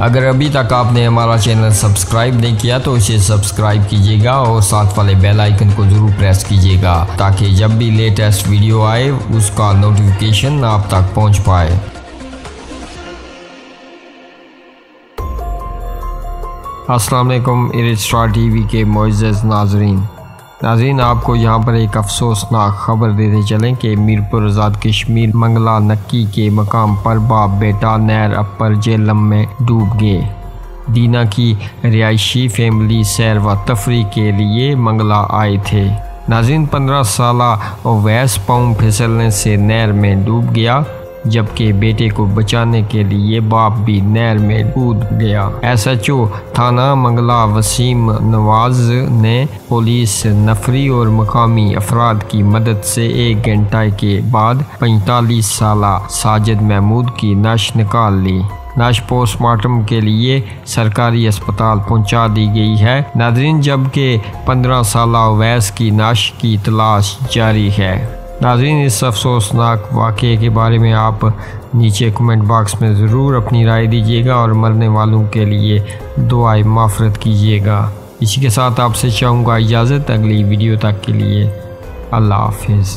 अगर अभी तक आपने हमारा चैनल सब्सक्राइब नहीं किया तो इसे सब्सक्राइब कीजिएगा और साथ वाले बेल आइकन को ज़रूर प्रेस कीजिएगा ताकि जब भी लेटेस्ट वीडियो आए उसका नोटिफिकेशन आप तक पहुंच पाए। अस्सलाम वालेकुम इरिस्टार टीवी के मुअज़्ज़ज़ नाज़रीन, आपको यहाँ पर एक अफसोसनाक खबर देते चलें कि मीरपुर आज़ाद कश्मीर मंगला नक्की के मकाम पर बाप बेटा नहर अपर जेहलम में डूब गए। दीना की रिहायशी फैमिली सैर व तफरी के लिए मंगला आए थे। नाज़रीन, 15 साला अवैस पाँव फिसलने से नहर में डूब गया, जबकि बेटे को बचाने के लिए बाप भी नहर में कूद गया। SHO थाना मंगला वसीम नवाज ने पुलिस नफरी और मकामी अफराद की मदद से 1 घंटे के बाद 45 साला साजिद महमूद की नश निकाल ली। नश पोस्टमार्टम के लिए सरकारी अस्पताल पहुंचा दी गई है। नाज़रीन, जबकि 15 साला अवैस की नश की तलाश जारी है। नाज़रीन, इस अफसोसनाक वाक़े के बारे में आप नीचे कमेंट बॉक्स में ज़रूर अपनी राय दीजिएगा और मरने वालों के लिए दुआए माफ़रत कीजिएगा। इसी के साथ आपसे चाहूँगा इजाज़त। अगली वीडियो तक के लिए अल्लाह हाफ़िज़।